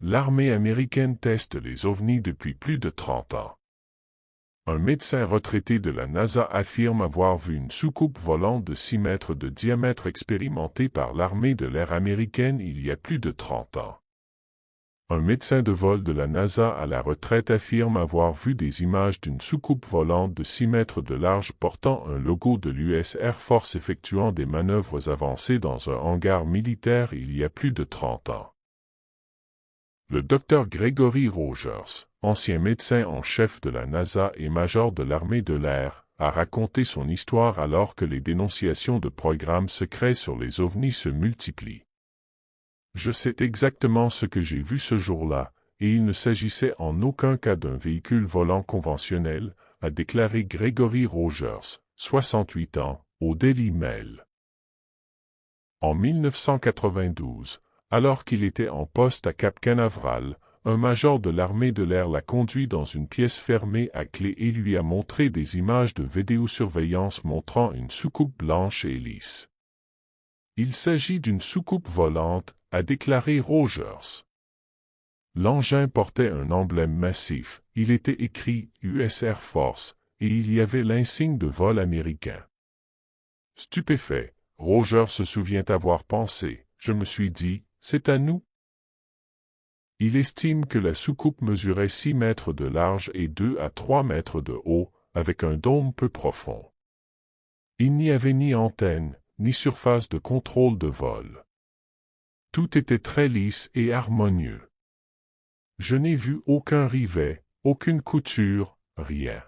L'armée américaine teste les ovnis depuis plus de 30 ans. Un médecin retraité de la NASA affirme avoir vu une soucoupe volante de 6 mètres de diamètre expérimentée par l'armée de l'air américaine il y a plus de 30 ans. Un médecin de vol de la NASA à la retraite affirme avoir vu des images d'une soucoupe volante de 6 mètres de large portant un logo de l'US Air Force effectuant des manœuvres avancées dans un hangar militaire il y a plus de 30 ans. Le Dr Gregory Rogers, ancien médecin en chef de la NASA et major de l'armée de l'air, a raconté son histoire alors que les dénonciations de programmes secrets sur les ovnis se multiplient. Je sais exactement ce que j'ai vu ce jour-là, et il ne s'agissait en aucun cas d'un véhicule volant conventionnel, a déclaré Gregory Rogers, 68 ans, au Daily Mail. En 1992, alors qu'il était en poste à Cap Canaveral, un major de l'armée de l'air l'a conduit dans une pièce fermée à clé et lui a montré des images de vidéosurveillance montrant une soucoupe blanche et lisse. Il s'agit d'une soucoupe volante, a déclaré Rogers. L'engin portait un emblème massif, il était écrit US Air Force, et il y avait l'insigne de vol américain. Stupéfait, Rogers se souvient avoir pensé, je me suis dit, c'est à nous. Il estime que la soucoupe mesurait 6 mètres de large et 2 à 3 mètres de haut, avec un dôme peu profond. Il n'y avait ni antenne, ni surface de contrôle de vol. Tout était très lisse et harmonieux. Je n'ai vu aucun rivet, aucune couture, rien.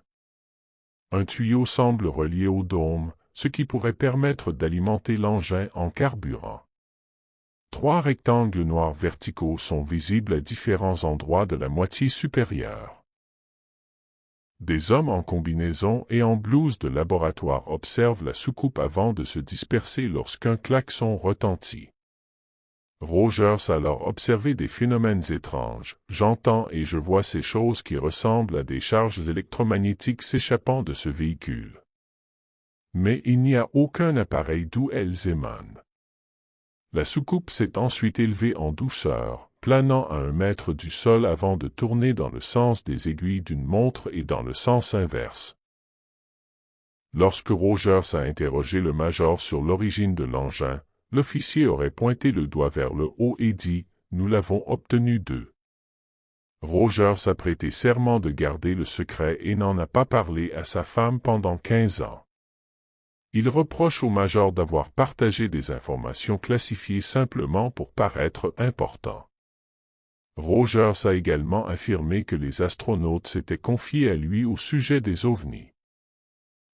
Un tuyau semble relié au dôme, ce qui pourrait permettre d'alimenter l'engin en carburant. 3 rectangles noirs verticaux sont visibles à différents endroits de la moitié supérieure. Des hommes en combinaison et en blouse de laboratoire observent la soucoupe avant de se disperser lorsqu'un klaxon retentit. Rogers a alors observé des phénomènes étranges. J'entends et je vois ces choses qui ressemblent à des charges électromagnétiques s'échappant de ce véhicule. Mais il n'y a aucun appareil d'où elles émanent. La soucoupe s'est ensuite élevée en douceur, planant à 1 mètre du sol avant de tourner dans le sens des aiguilles d'une montre et dans le sens inverse. Lorsque Rogers a interrogé le major sur l'origine de l'engin, l'officier aurait pointé le doigt vers le haut et dit « Nous l'avons obtenu d'eux ». Rogers a prêté serment de garder le secret et n'en a pas parlé à sa femme pendant 15 ans. Il reproche au major d'avoir partagé des informations classifiées simplement pour paraître important. Rogers a également affirmé que les astronautes s'étaient confiés à lui au sujet des ovnis.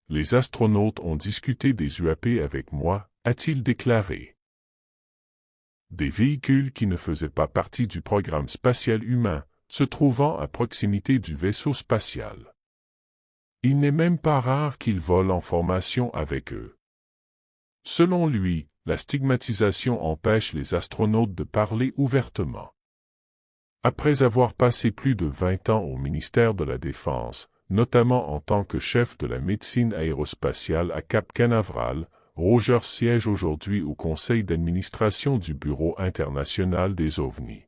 Les astronautes ont discuté des UAP avec moi, a-t-il déclaré. Des véhicules qui ne faisaient pas partie du programme spatial humain, se trouvant à proximité du vaisseau spatial. Il n'est même pas rare qu'ils volent en formation avec eux. Selon lui, la stigmatisation empêche les astronautes de parler ouvertement. Après avoir passé plus de 20 ans au ministère de la Défense, notamment en tant que chef de la médecine aérospatiale à Cap Canaveral, Rogers siège aujourd'hui au conseil d'administration du Bureau international des ovnis.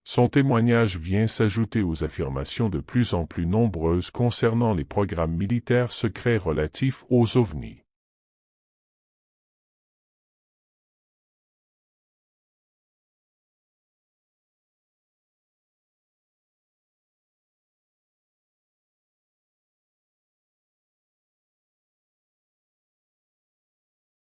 Son témoignage vient s'ajouter aux affirmations de plus en plus nombreuses concernant les programmes militaires secrets relatifs aux ovnis.